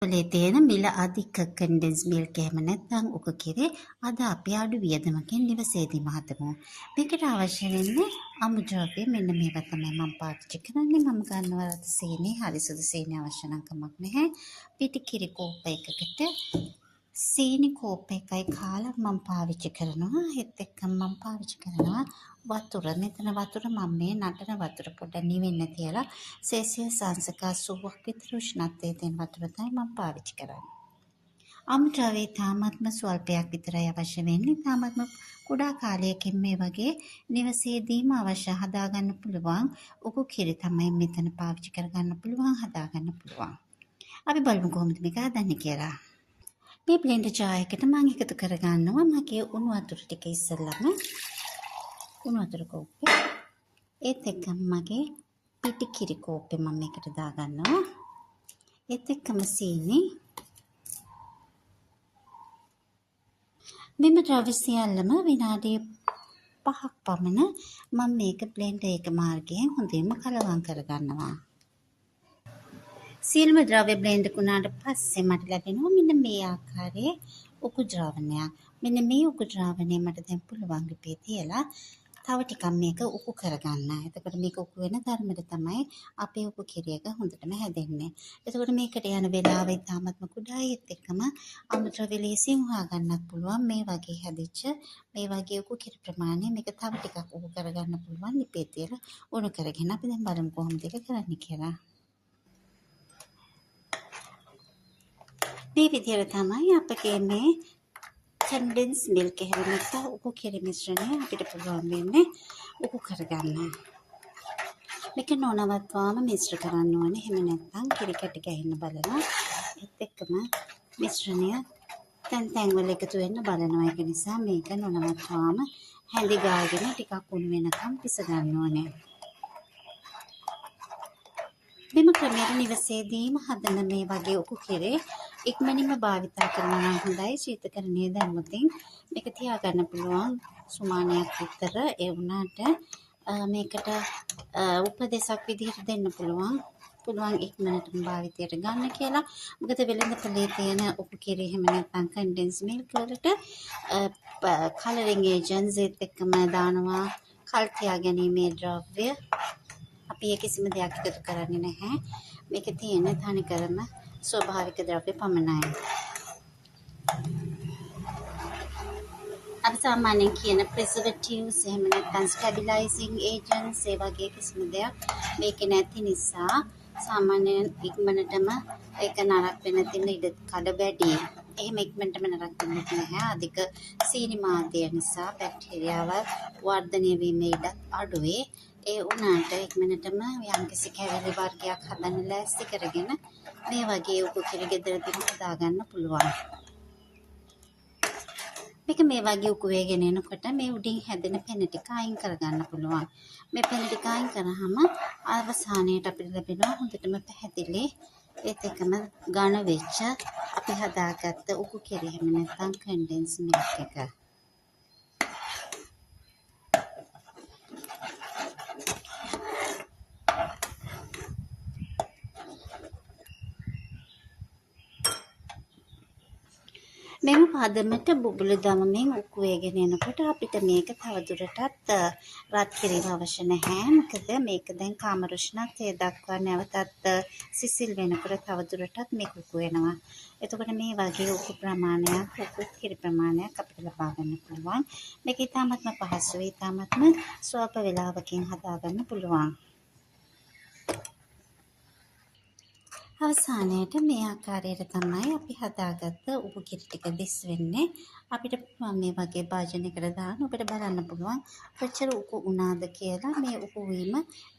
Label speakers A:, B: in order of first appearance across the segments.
A: අපලේ තියෙන මිල අධික කන්ඩෙන්ස් මිල්ක් එහෙම නැත්නම් උක කිරේ අද අපි අඩු වියදමකින් නිවසේදීම හදමු. මේකට අවශ්‍ය වෙන්නේ අමුද්‍රව්‍ය මෙන්න මේවා තමයි මම පාවිච්චි කරන්නේ. මම ගන්නවා රතු සීනි, හරි සුදු සීනි අවශ්‍ය නම් කමක් නැහැ. පිටි කිරි කෝප්ප එකකට සීනි කෝප්ප එකයි කාලා මම පාවිච්චි කරනවා. ඒත් එක්කම මම පාවිච්චි කරනවා වතුර. මෙතන වතුර මම මේ නටන වතුර පොඩ්ඩක් නිවෙන්න තියලා සෙල්සියස් අංශක 80ක් විතර උෂ්ණත්වයේ තියෙන වතුර තමයි මම පාවිච්චි කරන්නේ. අමුද්‍රව්‍ය තාමත්ම ස්වල්පයක් විතරයි අවශ්‍ය වෙන්නේ. තාමත්ම කුඩා කාලයකින් මේ වගේ නිවසේදීම අවශ්‍ය හදාගන්න පුළුවන් උකු කිරි තමයි මෙතන පාවිච්චි කරගන්න පුළුවන්, හදාගන්න පුළුවන්. අපි බලමු කොහොමද මේක හදන්නේ කියලා. මේ බ්ලෙන්ඩර් ජාර් එකට මම එකතු කරගන්නවා මගේ උණු වතුර ටික ඉස්සෙල්ලම. උණු වතුර කෝප්පේ. ඒත් එක්කම මගේ පිටි කිරි කෝප්පේ මම මේකට දාගන්නවා. ඒත් එක්කම සීනි. මෙම ද්‍රව්‍ය සියල්ලම විනාඩි 5ක් පමණ මම මේක බ්ලෙන්ඩර් එක මාර්ගයෙන් හොඳින්ම කලවම් කරගන්නවා. සියලුම ද්‍රව්‍ය බ්ලෙන්ඩ් වුණාට පස්සේ මට ලැබෙනවා මෙන්න මේ ආකාරයේ උකු ද්‍රවණයක්. මෙන්න මේ උකු ද්‍රවණය මට දැන් පුළුවන් රුපියේ තියලා තව ටිකක් මේක උකු කරගන්න. එතකොට මේක උකු වෙන ධර්මයට තමයි අපේ උකු කිරියක හොඳටම හැදෙන්නේ. එතකොට මේකට යන වෙලාව ඉතාමත්ම කුඩායි. ඒත් එක්කම අමුද්‍රව්‍ය ලේසියෙන් හොයාගන්නත් පුළුවන්. මේ වගේ හැදිච්ච මේ වගේ උකු කිරි ප්‍රමාණය මේක තව ටිකක් උකු කරගන්න පුළුවන්. ලිපේ තියලා උණු කරගෙන අපි දැන් බලමු කොහොමද ඒක කරන්නේ කියලා. මේ විදිහට තමයි අපගේ මේ කන්ඩෙන්ස් මිල්ක් එහෙම නැත්නම් උකු කිරි මිශ්‍රණය අපිට පුළුවන් වෙන්නේ උකු කරගන්න. මේක නොනවත්වාම මිශ්‍ර කරන්න ඕනේ. එහෙම නැත්නම් කිරි කැටි ගැහෙන්න බලනවා. ඒත් එක්කම මිශ්‍රණය තැන් වල එකතු වෙන්න බලනවා. ඒක නිසා මේක නොනවත්වාම හැඳි ගාගෙන ටිකක් උණු වෙනකම් පිස ගන්න ඕනේ. මෙම ක්‍රමයට නිවසේදීම හදන මේ වගේ උකු කිරේ ඉක්මනින්ම භාවිතා කරනවා නම් හොඳයි. ශීතකරණයේ දැම්මොතින් මේක තියාගන්න පුළුවන් සුමානයක් විතර. ඒ වුණාට මේකට උපදේශක් විදිහට දෙන්න පුළුවන් ඉක්මනටම භාවිතයට ගන්න කියලා. මොකද වෙළඳපොලේ තියෙන උකු කිරි එහෙම නැත්නම් කන්ඩෙන්ස් මිල්ක් වලට කලරින් ඒජන්ට්ස් ඒත් එක්කම දානවා කල් තියා ගැනීමේ ද්‍රව්‍ය. අපි ඒ කිසිම දෙයක් එකතු කරන්නේ නැහැ. මේකේ තියෙන තනිකරම ස්වභාවික ද්‍රව්‍ය පමණයි. අපි සාමාන්‍යයෙන් කියන ප්‍රිසර්වේටිව්ස් එහෙම නැත්නම් ස්ටැබිලයිසිං ඒජන්ට්ස් ඒ වගේ කිසිම දෙයක් මේකේ නැති නිසා සාමාන්‍යයෙන් ඉක්මනටම ඒක නරක වෙන තියෙන ඉඩ කඩ වැඩි. එහෙම ඉක්මනටම නරක වෙන්නේ නැහැ. අධික සීනි මාධ්‍ය නිසා බැක්ටීරියාව වර්ධනය වීමේ ඉඩ අඩුවේ. ඒ වුණාට ඉක්මනටම යම්කිසි කැවිලි වර්ගයක් හදන්න ලෑස්ති කරගෙන මේ වගේ උකු කිරි ගෙදරදීම හදාගන්න පුළුවන්. මේක මේ වගේ උකු වේගෙන එනකොට මේ උඩින් හැදෙන පෙන ටික අයින් කරගන්න පුළුවන්. මේ පෙන ටික අයින් කරාම අවසානයේට අපිට ලැබෙනවා හොඳටම පැහැදිලි ඒත් එකම ඝන වෙච්ච අපි හදාගත්ත උකු කිරි එහෙම නැත්නම් කන්ඩෙන්ස් මිල්ක් එක. මෙම පදමට බුබුලු දමමින් උකු වේගෙන යනකොට අපිට මේක තවදුරටත් රත් කිරීම අවශ්‍ය නැහැ. මොකද මේක දැන් කාම උෂ්ණත්වය දක්වා නැවතත් සිසිල් වෙනකොට තවදුරටත් මේක උකු වෙනවා. එතකොට මේ වගේ උකු ප්‍රමාණයක් උකු කිරි ප්‍රමාණයක් අපිට ලබා ගන්න පුළුවන්. මේක ඉතාමත්ම පහසුයි. ඉතාමත්ම ස්වල්ප වේලාවකින් හදාගන්න පුළුවන්. අවසානයේට මේ ආකාරයට තමයි අපි හදාගත්ත උකු කිරි ටික දිස් වෙන්නේ. අපිට මේ වගේ භාජනයකට දාන්න ඔබට බලන්න පුළුවන් කොච්චර උකු වුණාද කියලා. මේ උකු වීම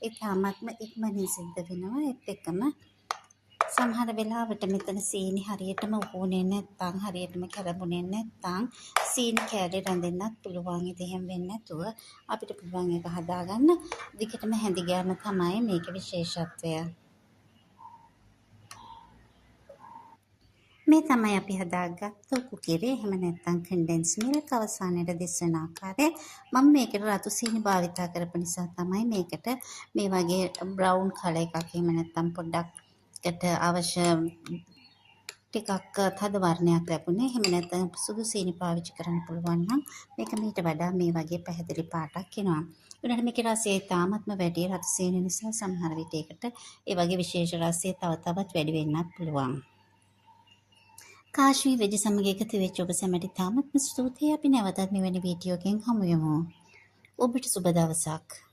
A: ඉතාමත්ම ඉක්මනින් සිද්ධ වෙනවා. ඒත් එක්කම සමහර වෙලාවට මෙතන සීනි හරියටම උකුනේ නැත්නම් හරියටම කැරඹුනේ නැත්නම් සීනි කැලේ රැඳෙන්නත් පුළුවන්. ඉතින් එහෙම වෙන්නේ නැතුව අපිට පුළුවන් ඒක හදාගන්න. දිගටම හැඳි ගෑම තමයි මේකේ විශේෂත්වය. මේ තමයි අපි හදාගත්ත උකු කිරි එහෙම නැත්නම් කන්ඩෙන්ස් මිල්ක් අවසානයේ දිස්වන ආකාරය. මම මේකට රතු සීනි භාවිතා කරපු නිසා තමයි මේකට මේ වගේ බ්‍රවුන් කලර් එකක් එහෙම නැත්නම් පොඩ්ඩක්කට අවශ්‍ය ටිකක් තද වර්ණයක් ලැබුණේ. එහෙම නැත්නම් සුදු සීනි පාවිච්චි කරන්න පුළුවන් නම් මේක මීට වඩා මේ වගේ පැහැදිලි පාටක් එනවා. ඊළඟට මේකේ රසය ඉතාමත්ම වැඩි. රතු සීනි නිසා සමහර විට ඒකට ඒ වගේ විශේෂ රසය තවත් වැඩි වෙන්නත් පුළුවන්. කාශ්මී වෙජ සමග එකතු වෙච්ච ඔබ සැමට ඉතාමත්ම ස්තුතියි. අපි නැවතත් මෙවැනි වීඩියෝකින් හමු යමු. ඔබට සුබ දවසක්.